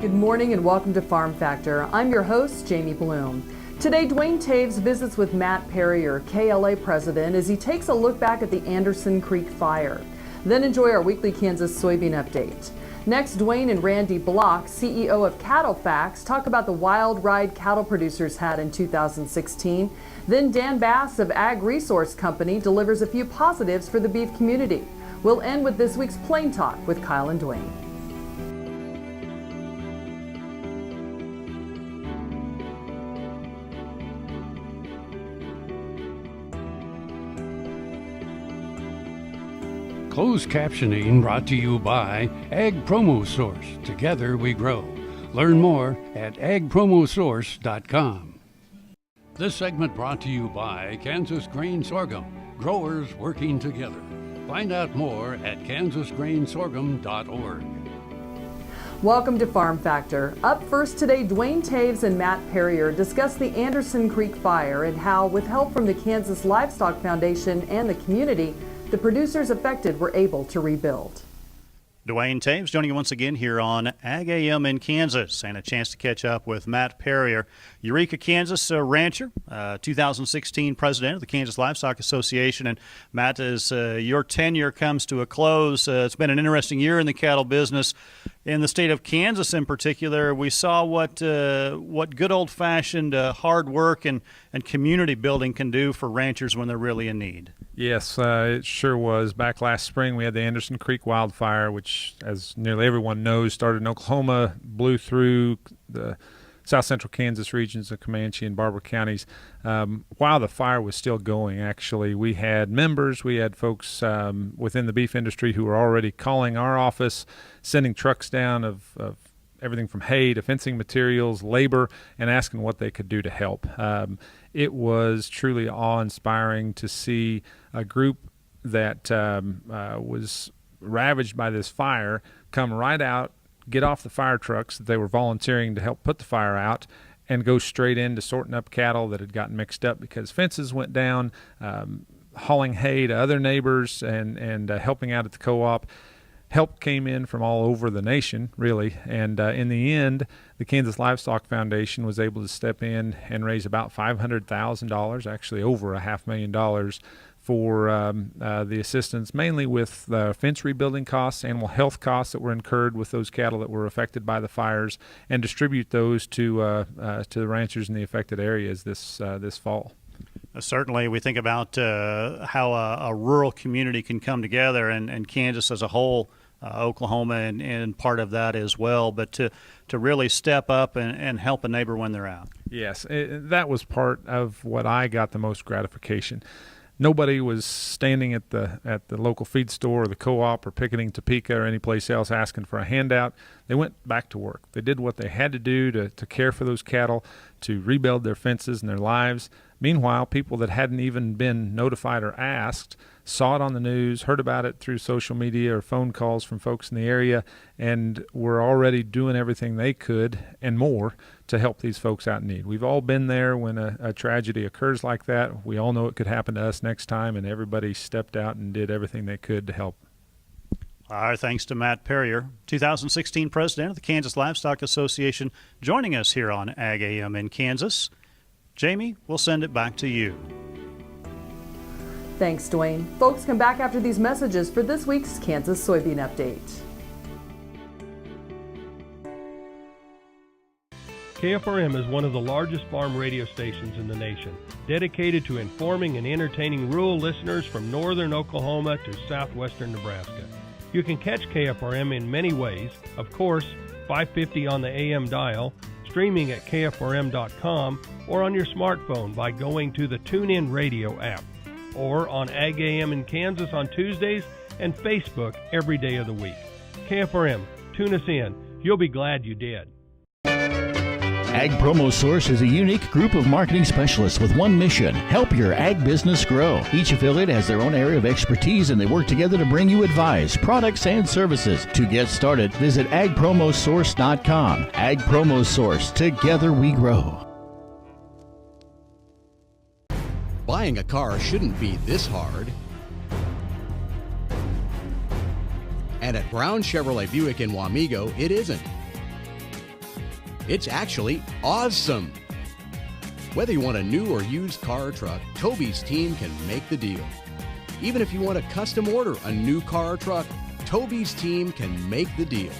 Good morning and welcome to Farm Factor. I'm your host, Jamie Bloom. Today, Duane Toews visits with Matt Perrier, KLA President, as he takes a look back at the Anderson Creek fire. Then enjoy our weekly Kansas Soybean update. Next, Duane and Randy Blach, CEO of CattleFax, talk about the wild ride cattle producers had in 2016. Then Dan Basse of Ag Resource Company delivers a few positives for the beef community. We'll end with this week's Plain Talk with Kyle and Duane. Closed captioning brought to you by Ag Promo Source. Together we grow. Learn more at agpromosource.com. This segment brought to you by Kansas Grain Sorghum. Growers working together. Find out more at kansasgrainsorghum.org. Welcome to Farm Factor. Up first today, Duane Toews and Matt Perrier discuss the Anderson Creek fire and how, with help from the Kansas Livestock Foundation and the community, the producers affected were able to rebuild. Duane Toews joining you once again here on Ag AM in Kansas, and a chance to catch up with Matt Perrier, Eureka, Kansas rancher, 2016 president of the Kansas Livestock Association. And Matt, as your tenure comes to a close, it's been an interesting year in the cattle business. In the state of Kansas in particular, we saw what good old-fashioned hard work and community building can do for ranchers when they're really in need. Yes, it sure was. Back last spring, we had the Anderson Creek wildfire, which, as nearly everyone knows, started in Oklahoma, blew through the south central Kansas regions of Comanche and Barber counties. While the fire was still going, actually, we had members, we had folks within the beef industry who were already calling our office, sending trucks down of everything from hay to fencing materials, labor, and asking what they could do to help. It was truly awe-inspiring to see a group that was ravaged by this fire come right out, get off the fire trucks that they were volunteering to help put the fire out, and go straight into sorting up cattle that had gotten mixed up because fences went down, hauling hay to other neighbors, and helping out at the co-op. Help came in from all over the nation, really, and in the end, the Kansas Livestock Foundation was able to step in and raise about $500,000, actually over $500,000, for the assistance, mainly with fence rebuilding costs, animal health costs that were incurred with those cattle that were affected by the fires, and distribute those to the ranchers in the affected areas this fall. Certainly, we think about how a rural community can come together, and Kansas as a whole, Oklahoma and part of that as well, but to really step up and help a neighbor when they're out. Yes, that was part of what I got the most gratification. Nobody was standing at the local feed store or the co-op or picketing Topeka or any place else asking for a handout. They went back to work. They did what they had to do to care for those cattle, to rebuild their fences and their lives. Meanwhile, people that hadn't even been notified or asked saw it on the news, heard about it through social media or phone calls from folks in the area, and were already doing everything they could and more to help these folks out in need. We've all been there when a tragedy occurs like that. We all know it could happen to us next time, and everybody stepped out and did everything they could to help. Our thanks to Matt Perrier, 2016 president of the Kansas Livestock Association, joining us here on Ag AM in Kansas. Jamie, we'll send it back to you. Thanks, Duane. Folks, come back after these messages for this week's Kansas Soybean Update. KFRM is one of the largest farm radio stations in the nation, dedicated to informing and entertaining rural listeners from northern Oklahoma to southwestern Nebraska. You can catch KFRM in many ways. Of course, 550 on the AM dial, streaming at KFRM.com, or on your smartphone by going to the TuneIn Radio app, or on Ag AM in Kansas on Tuesdays and Facebook every day of the week. KFRM, tune us in. You'll be glad you did. Ag Promo Source is a unique group of marketing specialists with one mission: help your ag business grow. Each affiliate has their own area of expertise, and they work together to bring you advice, products, and services. To get started, visit agpromosource.com. Ag Promo Source. Together we grow. Buying a car shouldn't be this hard. And at Brown Chevrolet Buick in Wamego, it isn't. It's actually awesome. Whether you want a new or used car or truck, Toby's team can make the deal. Even if you want to custom order a new car or truck, Toby's team can make the deal.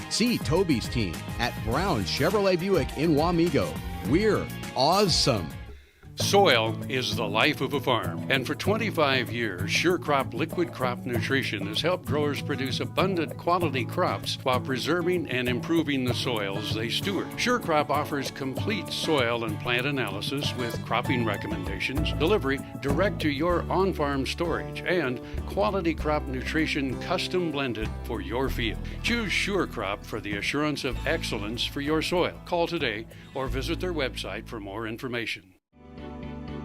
See Toby's team at Brown Chevrolet Buick in Wamego. We're awesome. Soil is the life of a farm, and for 25 years, SureCrop Liquid Crop Nutrition has helped growers produce abundant quality crops while preserving and improving the soils they steward. SureCrop offers complete soil and plant analysis with cropping recommendations, delivery direct to your on-farm storage, and quality crop nutrition custom blended for your field. Choose SureCrop for the assurance of excellence for your soil. Call today or visit their website for more information.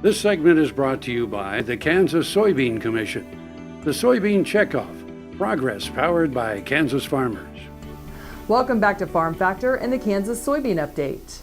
This segment is brought to you by the Kansas Soybean Commission. The Soybean Checkoff, progress powered by Kansas farmers. Welcome back to Farm Factor and the Kansas Soybean Update.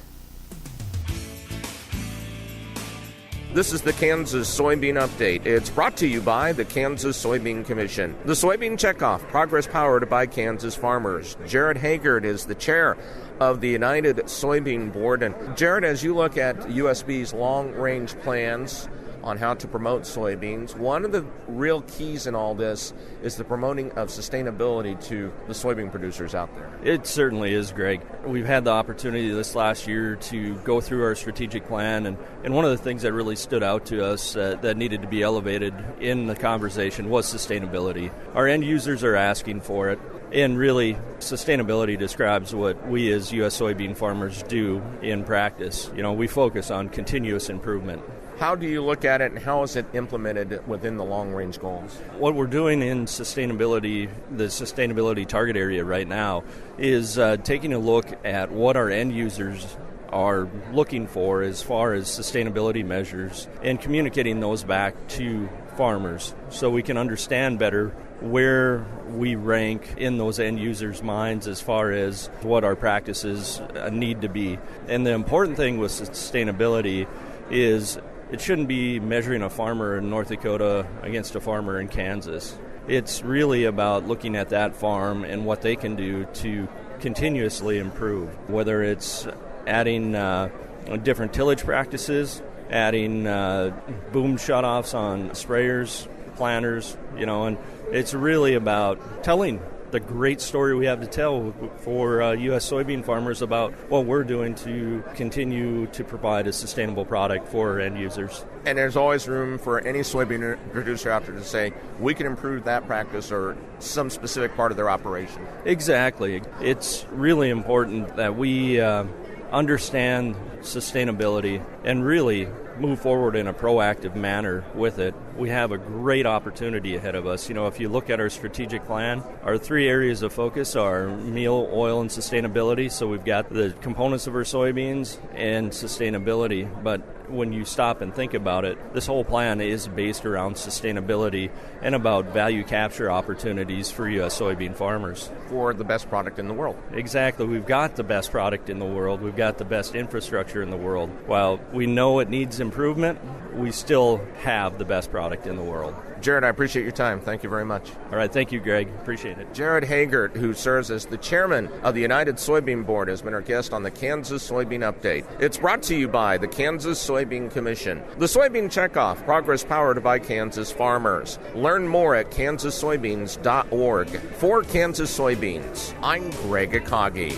This is the Kansas Soybean Update. It's brought to you by the Kansas Soybean Commission. The Soybean Checkoff, progress powered by Kansas farmers. Jared Haggard is the chair of the United Soybean Board. And Jared, as you look at USB's long-range plans on how to promote soybeans, one of the real keys in all this is the promoting of sustainability to the soybean producers out there. It certainly is, Greg. We've had the opportunity this last year to go through our strategic plan, and one of the things that really stood out to us that needed to be elevated in the conversation was sustainability. Our end users are asking for it, and really sustainability describes what we as U.S. soybean farmers do in practice. You know, we focus on continuous improvement. How do you look at it, and how is it implemented within the long-range goals? What we're doing in sustainability, the sustainability target area right now, is taking a look at what our end users are looking for as far as sustainability measures and communicating those back to farmers so we can understand better where we rank in those end users' minds as far as what our practices need to be. And the important thing with sustainability is it shouldn't be measuring a farmer in North Dakota against a farmer in Kansas. It's really about looking at that farm and what they can do to continuously improve, whether it's adding different tillage practices, adding boom shutoffs on sprayers, planters, and it's really about telling the great story we have to tell for U.S. soybean farmers about what we're doing to continue to provide a sustainable product for our end users. And there's always room for any soybean producer out there to say, we can improve that practice or some specific part of their operation. Exactly. It's really important that we understand sustainability and really move forward in a proactive manner with it. We have a great opportunity ahead of us. If you look at our strategic plan, our three areas of focus are meal, oil, and sustainability. So we've got the components of our soybeans and sustainability. But when you stop and think about it, this whole plan is based around sustainability and about value capture opportunities for U.S. soybean farmers. For the best product in the world. Exactly. We've got the best product in the world. We've got the best infrastructure in the world. While we know it needs improvement, we still have the best product in the world. Jared, I appreciate your time. Thank you very much. All right. Thank you, Greg. Appreciate it. Jared Haggard, who serves as the chairman of the United Soybean Board, has been our guest on the Kansas Soybean Update. It's brought to you by the Kansas Soybean Commission. The Soybean Checkoff, progress powered by Kansas farmers. Learn more at kansassoybeans.org. For Kansas Soybeans, I'm Greg Akagi.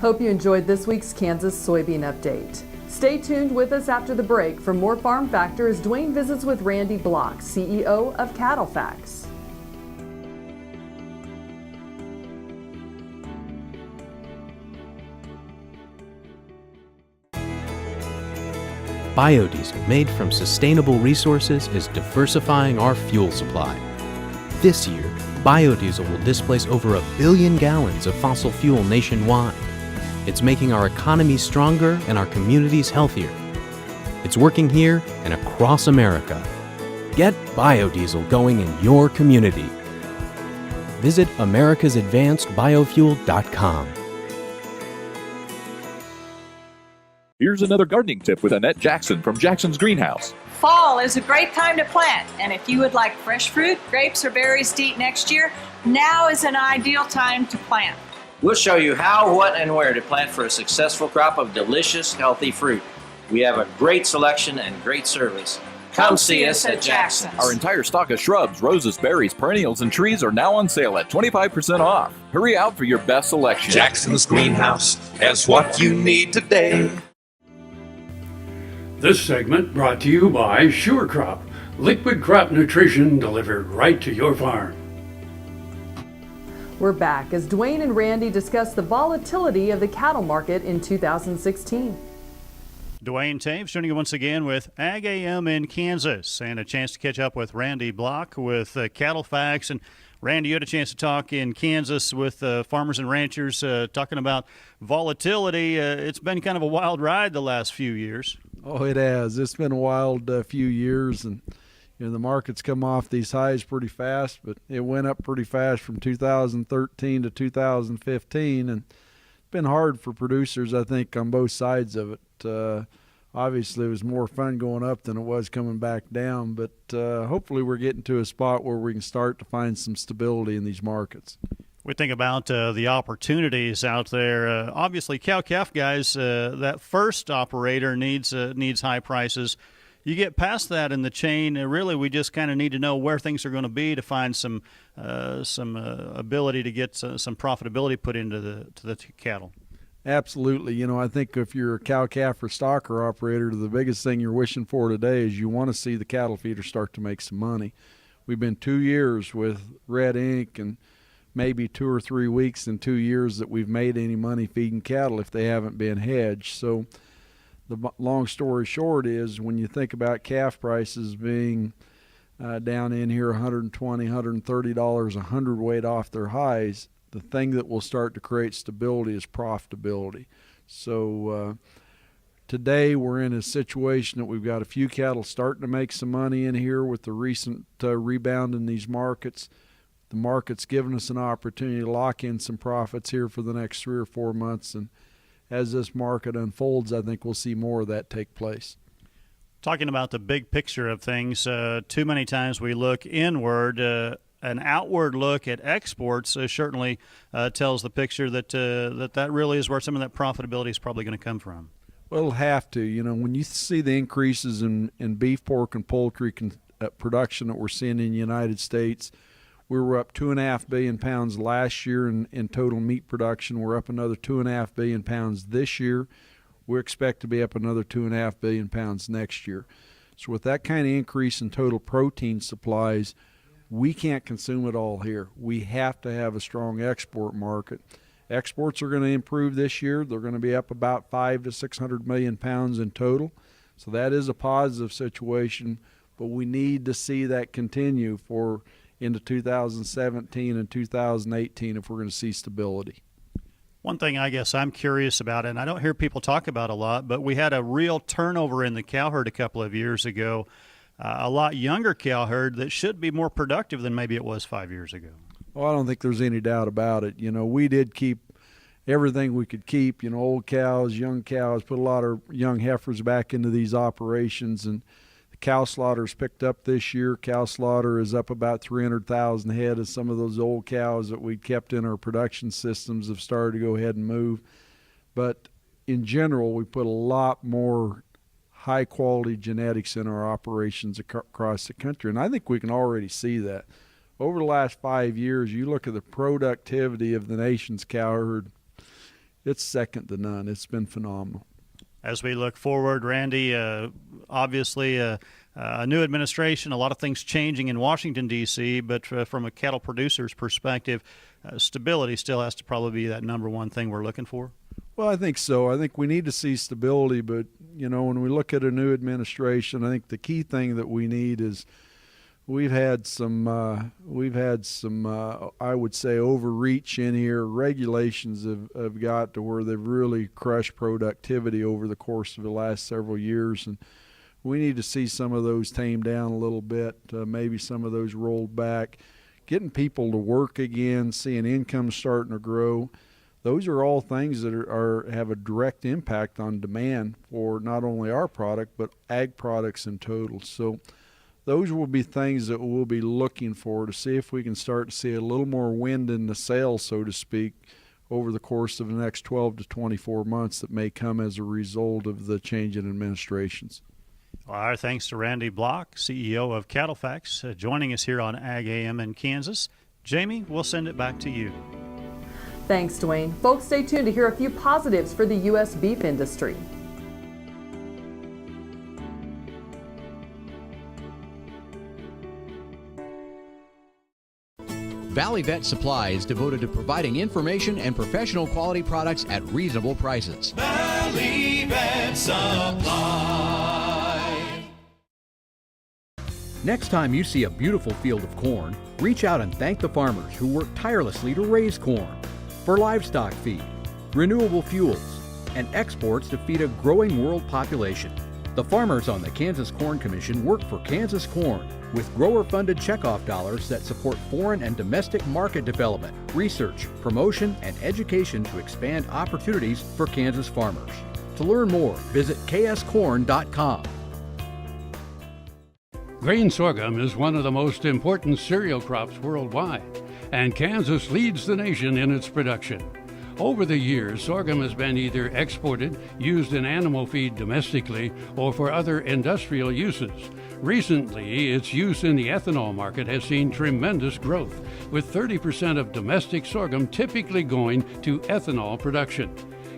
Hope you enjoyed this week's Kansas Soybean Update. Stay tuned with us after the break for more Farm Factor as Duane visits with Randy Blach, CEO of CattleFax. Biodiesel made from sustainable resources is diversifying our fuel supply. This year, biodiesel will displace over 1 billion gallons of fossil fuel nationwide. It's making our economy stronger and our communities healthier. It's working here and across America. Get biodiesel going in your community. Visit americasadvancedbiofuel.com. Here's another gardening tip with Annette Jackson from Jackson's Greenhouse. Fall is a great time to plant, and if you would like fresh fruit, grapes, or berries to eat next year, Now is an ideal time to plant. We'll show you how, what, and where to plant for a successful crop of delicious, healthy fruit. We have a great selection and great service. Come see us at Jackson's. Our entire stock of shrubs, roses, berries, perennials, and trees are now on sale at 25% off. Hurry out for your best selection. Jackson's Greenhouse has what you need today. This segment brought to you by Sure Crop, liquid crop nutrition delivered right to your farm. We're back as Duane and Randy discuss the volatility of the cattle market in 2016. Duane Toews joining you once again with Ag AM in Kansas, and a chance to catch up with Randy Blach with CattleFax. And Randy, you had a chance to talk in Kansas with farmers and ranchers talking about volatility. It's been kind of a wild ride the last few years. Oh, it has. It's been a wild few years, and the market's come off these highs pretty fast, but it went up pretty fast from 2013 to 2015, and it's been hard for producers, I think, on both sides of it. Obviously, it was more fun going up than it was coming back down, but hopefully we're getting to a spot where we can start to find some stability in these markets. We think about the opportunities out there. Obviously, cow-calf guys, that first operator needs high prices. You get past that in the chain, really we just kind of need to know where things are going to be to find some ability to get some profitability put into the cattle. Absolutely. I think if you're a cow-calf or stocker operator, the biggest thing you're wishing for today is you want to see the cattle feeder start to make some money. We've been 2 years with red ink and maybe 2 or 3 weeks in 2 years that we've made any money feeding cattle if they haven't been hedged. So the long story short is when you think about calf prices being down in here $120, $130 a hundredweight off their highs, the thing that will start to create stability is profitability. So today we're in a situation that we've got a few cattle starting to make some money in here with the recent rebound in these markets. The market's given us an opportunity to lock in some profits here for the next 3 or 4 months, and as this market unfolds, I think we'll see more of that take place. Talking about the big picture of things, too many times we look inward. An outward look at exports certainly tells the picture that really is where some of that profitability is probably going to come from. Well, it'll have to. When you see the increases in beef, pork, and poultry production that we're seeing in the United States, we were up 2.5 billion pounds last year in total meat production. We're up another 2.5 billion pounds this year. We expect to be up another 2.5 billion pounds next year. So with that kind of increase in total protein supplies, we can't consume it all here. We have to have a strong export market. Exports are going to improve this year. They're going to be up about 500 to 600 million pounds in total. So that is a positive situation, but we need to see that continue into 2017 and 2018 if we're going to see stability. One thing I guess I'm curious about, and I don't hear people talk about a lot, but we had a real turnover in the cow herd a couple of years ago. A lot younger cow herd that should be more productive than maybe it was 5 years ago. Well, I don't think there's any doubt about it. We did keep everything we could keep, old cows, young cows, put a lot of young heifers back into these operations, and the cow slaughter's picked up this year. Cow slaughter is up about 300,000 head as some of those old cows that we kept in our production systems have started to go ahead and move. But in general, we put a lot more high-quality genetics in our operations across the country, and I think we can already see that. Over the last 5 years, you look at the productivity of the nation's cow herd, it's second to none. It's been phenomenal. As we look forward, Randy, obviously a new administration, a lot of things changing in Washington, D.C., but from a cattle producer's perspective, stability still has to probably be that number one thing we're looking for. Well, I think so. I think we need to see stability, but, when we look at a new administration, I think the key thing that we need is we've had some I would say overreach in here. Regulations have got to where they've really crushed productivity over the course of the last several years, and we need to see some of those tamed down a little bit, maybe some of those rolled back, getting people to work again, seeing income starting to grow. Those are all things that have a direct impact on demand for not only our product but ag products in total. So those will be things that we'll be looking for to see if we can start to see a little more wind in the sails, so to speak, over the course of the next 12 to 24 months that may come as a result of the change in administrations. Well, our thanks to Randy Blach, CEO of CattleFax, joining us here on Ag AM in Kansas. Jamie, we'll send it back to you. Thanks, Duane. Folks, stay tuned to hear a few positives for the U.S. beef industry. Valley Vet Supply is devoted to providing information and professional quality products at reasonable prices. Valley Vet Supply. Next time you see a beautiful field of corn, reach out and thank the farmers who work tirelessly to raise corn for livestock feed, renewable fuels, and exports to feed a growing world population. The farmers on the Kansas Corn Commission work for Kansas Corn with grower-funded checkoff dollars that support foreign and domestic market development, research, promotion, and education to expand opportunities for Kansas farmers. To learn more, visit kscorn.com. Grain sorghum is one of the most important cereal crops worldwide, and Kansas leads the nation in its production. Over the years, sorghum has been either exported, used in animal feed domestically, or for other industrial uses. Recently, its use in the ethanol market has seen tremendous growth, with 30% of domestic sorghum typically going to ethanol production.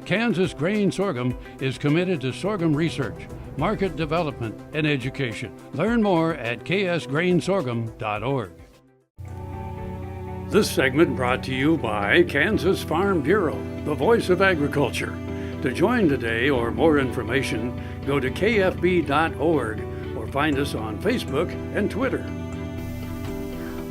Kansas Grain Sorghum is committed to sorghum research, market development, and education. Learn more at ksgrainsorghum.org. This segment brought to you by Kansas Farm Bureau, the voice of agriculture. To join today or more information, go to kfb.org or find us on Facebook and Twitter.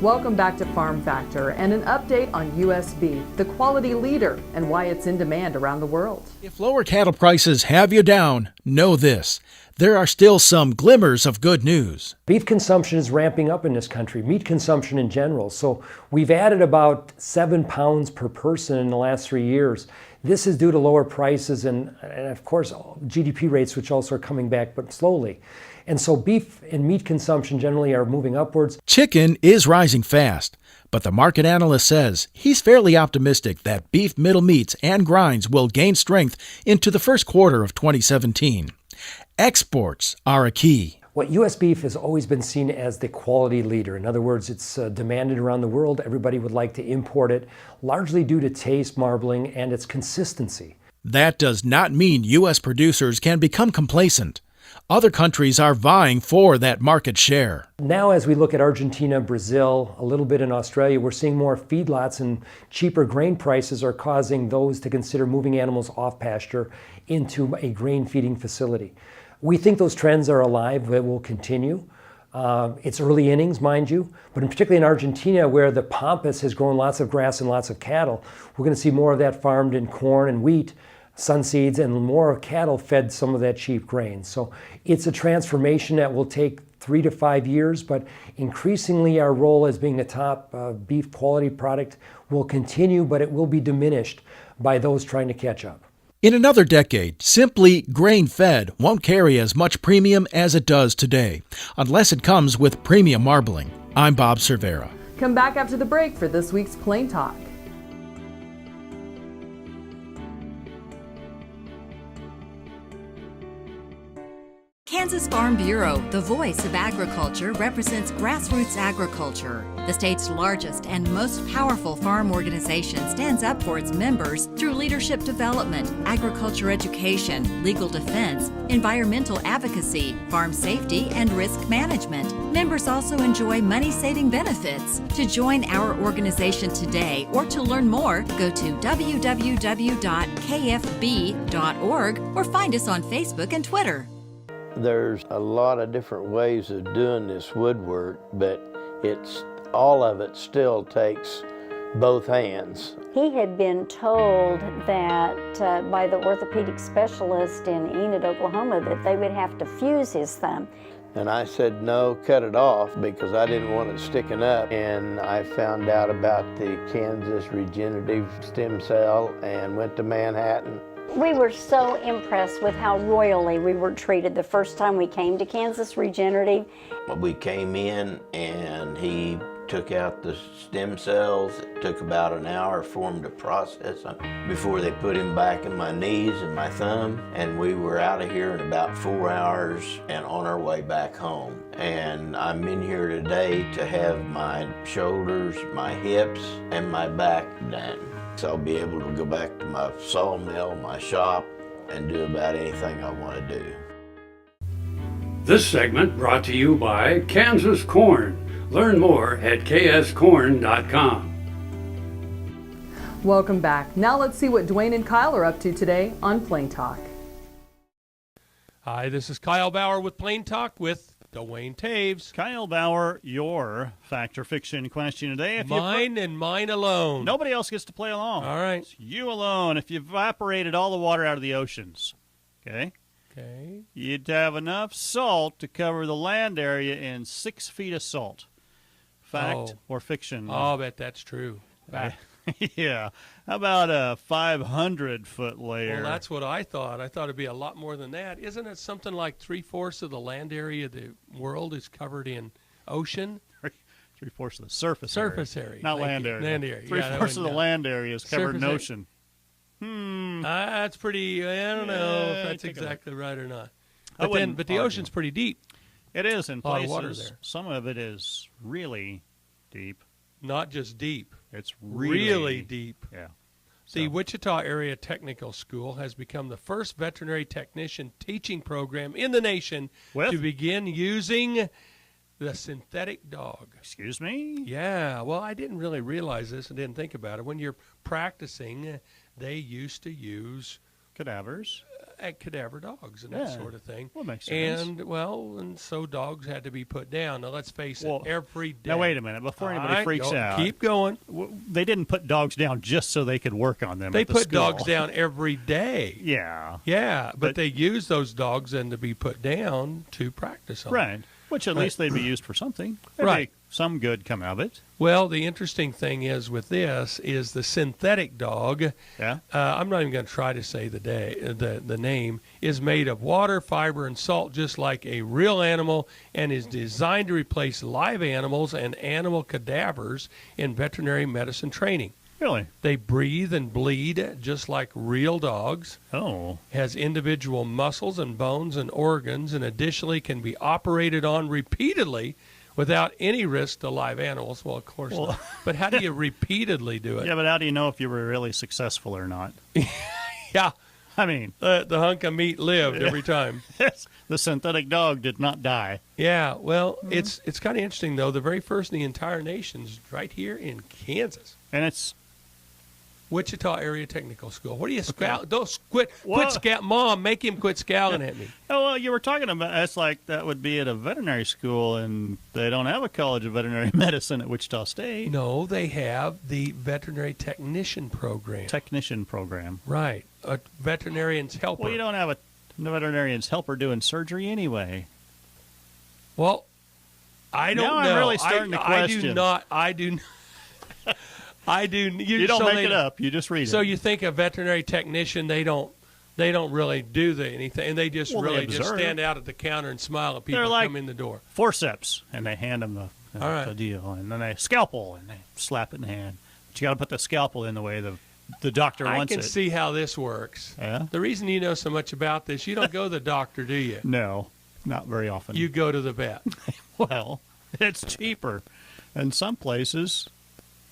Welcome back to Farm Factor and an update on U.S. beef, the quality leader, and why it's in demand around the world. If lower cattle prices have you down, know this. There are still some glimmers of good news. Beef consumption is ramping up in this country, meat consumption in general. So we've added about 7 pounds per person in the last 3 years. This is due to lower prices and of course, GDP rates, which also are coming back, but slowly. And so beef and meat consumption generally are moving upwards. Chicken is rising fast, but the market analyst says he's fairly optimistic that beef middle meats and grinds will gain strength into the first quarter of 2017. Exports are a key. What U.S. beef has always been seen as the quality leader. In other words, it's demanded around the world. Everybody would like to import it, largely due to taste, marbling, and its consistency. That does not mean U.S. producers can become complacent. Other countries are vying for that market share. Now, as we look at Argentina, Brazil, a little bit in Australia, we're seeing more feedlots, and cheaper grain prices are causing those to consider moving animals off pasture into a grain feeding facility. We think those trends are alive, that will continue. It's early innings, mind you, but particularly in Argentina, where the pampas has grown lots of grass and lots of cattle, we're going to see more of that farmed in corn and wheat, sunseeds, and more cattle fed some of that cheap grain. So it's a transformation that will take 3 to 5 years, but increasingly our role as being the top beef quality product will continue, but it will be diminished by those trying to catch up. In another decade, simply grain-fed won't carry as much premium as it does today, unless it comes with premium marbling. I'm Bob Cervera. Come back after the break for this week's Plain Talk. Kansas Farm Bureau, the voice of agriculture, represents grassroots agriculture. The state's largest and most powerful farm organization stands up for its members through leadership development, agriculture education, legal defense, environmental advocacy, farm safety, and risk management. Members also enjoy money-saving benefits. To join our organization today or to learn more, go to www.kfb.org or find us on Facebook and Twitter. There's a lot of different ways of doing this woodwork, but all of it still takes both hands. He had been told that by the orthopedic specialist in Enid, Oklahoma, that they would have to fuse his thumb. And I said, no, cut it off, because I didn't want it sticking up. And I found out about the Kansas Regenerative Stem Cell and went to Manhattan We were so impressed with how royally we were treated the first time we came to Kansas Regenerative. We came in and he took out the stem cells. It took about an hour for him to process them before they put him back in my knees and my thumb. And we were out of here in about 4 hours and on our way back home. And I'm in here today to have my shoulders, my hips, and my back done. So I'll be able to go back to my sawmill, my shop, and do about anything I want to do. This segment brought to you by Kansas Corn. Learn more at kscorn.com. Welcome back. Now let's see what Duane and Kyle are up to today on Plain Talk. Hi, this is Kyle Bauer with Plain Talk with Duane Toews. Kyle Bauer, your fact or fiction question today. If Mine and mine alone. Nobody else gets to play along. All right. It's you alone. If you evaporated all the water out of the oceans, okay, you'd have enough salt to cover the land area in 6 feet of salt. Fact or fiction? Oh, I'll bet that's true. Yeah. How about a 500-foot layer? Well, that's what I thought. I thought it'd be a lot more than that. Isn't it something like 3/4 of the land area of the world is covered in ocean? 3/4 of the surface area. Not land area. Land area. 3/4 of the land area is covered in ocean. That's pretty, I don't know if that's exactly right or not. But the ocean's pretty deep. It is in places. A lot of water there. Some of it is really deep. Not just deep. It's really deep. Yeah. The Wichita Area Technical School has become the first veterinary technician teaching program in the nation to begin using the synthetic dog. Excuse me? Yeah. Well, I didn't really realize this and didn't think about it. When you're practicing, they used to use cadavers. Cadaver dogs and that sort of thing. Well, makes sense. And so dogs had to be put down. Now, let's face it, every day. Now, wait a minute. Before anybody freaks out. Keep going. They didn't put dogs down just so they could work on them. They at the put school. dogs down every day. Yeah. Yeah, but they use those dogs then to be put down to practice on. Right. Which at least they'd be used for something. Right. Some good come of it. Well, the interesting thing is with this is the synthetic dog. Yeah. I'm not even going to try to say the name is made of water, fiber, and salt, just like a real animal, and is designed to replace live animals and animal cadavers in veterinary medicine training. Really? They breathe and bleed just like real dogs. Oh. Has individual muscles and bones and organs, and additionally can be operated on repeatedly without any risk to live animals. Well, of course not. But how do you repeatedly do it? Yeah, but how do you know if you were really successful or not? Yeah. I mean, the hunk of meat lived every time. The synthetic dog did not die. Yeah, well, it's kind of interesting, though. The very first in the entire nation's right here in Kansas. And it's Wichita Area Technical School. What are you scowling? Don't quit Mom, make him quit scowling at me. Oh, well, you were talking about, that's like that would be at a veterinary school, and they don't have a College of Veterinary Medicine at Wichita State. No, they have the veterinary technician program. Technician program. Right. A veterinarian's helper. Well, you don't have a veterinarian's helper doing surgery anyway. Well, I don't know. I'm really starting to question. I do not. You don't make it up. You just read it. So you think a veterinary technician, they don't really do anything, and they just just stand out at the counter and smile at people who come in the door. Forceps, and they hand them the deal, and then they scalpel, and they slap it in the hand. But you got to put the scalpel in the way the doctor wants it. I can see how this works. Yeah. The reason you know so much about this, you don't go to the doctor, do you? No, not very often. You go to the vet. Well, it's cheaper, and some places.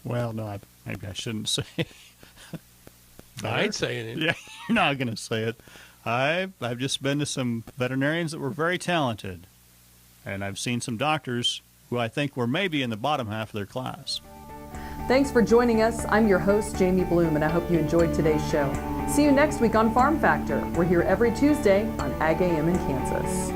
Well, no, maybe I shouldn't say. I ain't saying it. Yeah, you're not going to say it. I've just been to some veterinarians that were very talented, and I've seen some doctors who I think were maybe in the bottom half of their class. Thanks for joining us. I'm your host, Jamie Bloom, and I hope you enjoyed today's show. See you next week on Farm Factor. We're here every Tuesday on Ag AM in Kansas.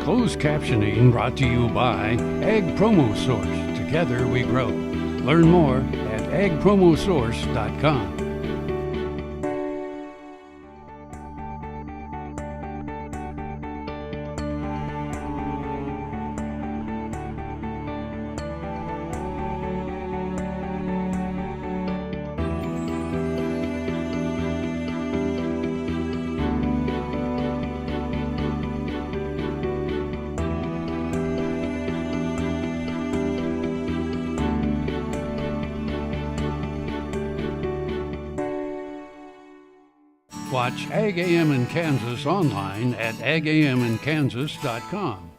Closed captioning brought to you by Ag Promo Source. Together we grow. Learn more at agpromosource.com. Watch Ag AM in Kansas online at agaminkansas.com.